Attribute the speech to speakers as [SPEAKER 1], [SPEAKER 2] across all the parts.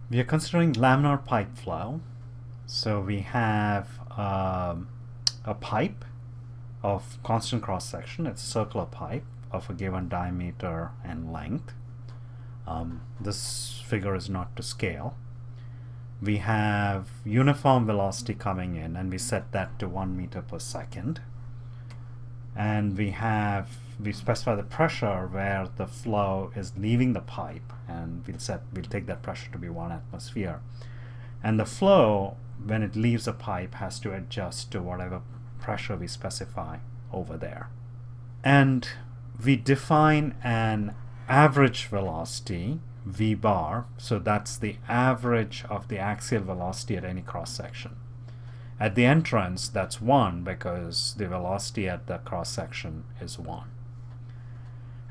[SPEAKER 1] We are considering laminar pipe flow. So we have a pipe of constant cross-section. It's a circular pipe of a given diameter and length. This figure is not to scale. We have uniform velocity coming in, and we set that to 1 meter per second. And we specify the pressure where the flow is leaving the pipe, and we'll take that pressure to be 1 atmosphere. And the flow, when it leaves a pipe, has to adjust to whatever pressure we specify over there. And we define an average velocity, V bar, so that's the average of the axial velocity at any cross-section. At the entrance, that's 1 because the velocity at the cross-section is 1.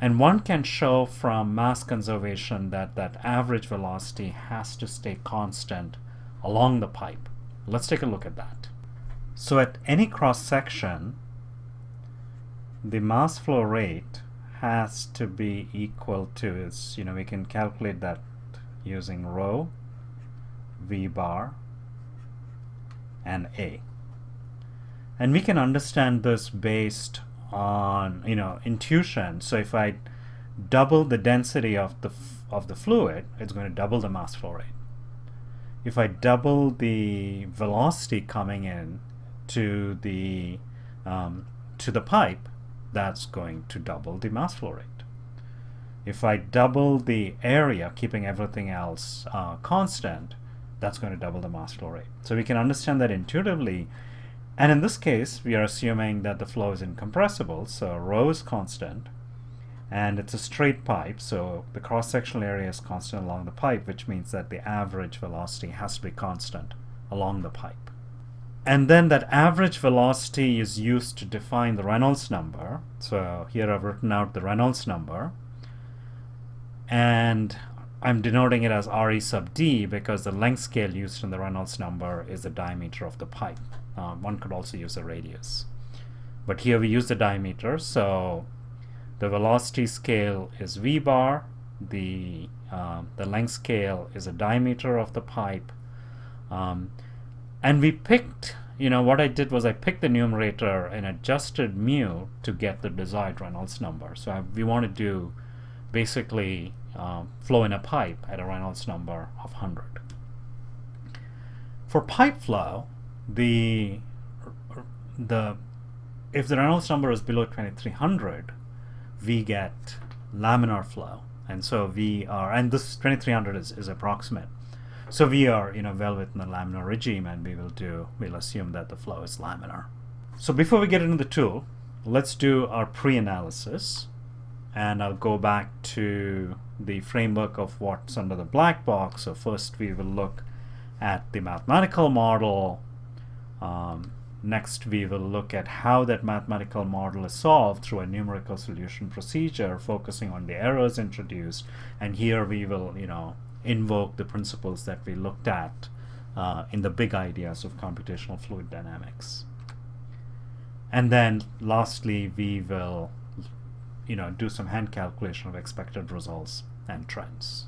[SPEAKER 1] And one can show from mass conservation that that average velocity has to stay constant along the pipe. Let's take a look at that. So at any cross-section, the mass flow rate has to be equal to, we can calculate that using rho, V bar, and A. And we can understand this based on intuition. So if I double the density of the fluid, it's going to double the mass flow rate. If I double the velocity coming in to the pipe, that's going to double the mass flow rate. If I double the area, keeping everything else constant, that's going to double the mass flow rate. So we can understand that intuitively. And in this case, we are assuming that the flow is incompressible, so rho is constant, and it's a straight pipe, so the cross-sectional area is constant along the pipe, which means that the average velocity has to be constant along the pipe. And then that average velocity is used to define the Reynolds number. So here I've written out the Reynolds number, and I'm denoting it as Re sub d because the length scale used in the Reynolds number is the diameter of the pipe. One could also use a radius, but here we use the diameter, so the velocity scale is V bar, the length scale is a diameter of the pipe, and we picked, what I did was I picked the numerator and adjusted mu to get the desired Reynolds number. So we want to do basically flow in a pipe at a Reynolds number of 100. For pipe flow, if the Reynolds number is below 2300, we get laminar flow, and so and this 2300 is approximate. So we are well within the laminar regime, and we'll assume that the flow is laminar. So before we get into the tool, let's do our pre-analysis, and I'll go back to the framework of what's under the black box. So first we will look at the mathematical model. Next we will look at how that mathematical model is solved through a numerical solution procedure, focusing on the errors introduced, and here we will invoke the principles that we looked at in the big ideas of computational fluid dynamics. And then lastly we will do some hand calculation of expected results and trends.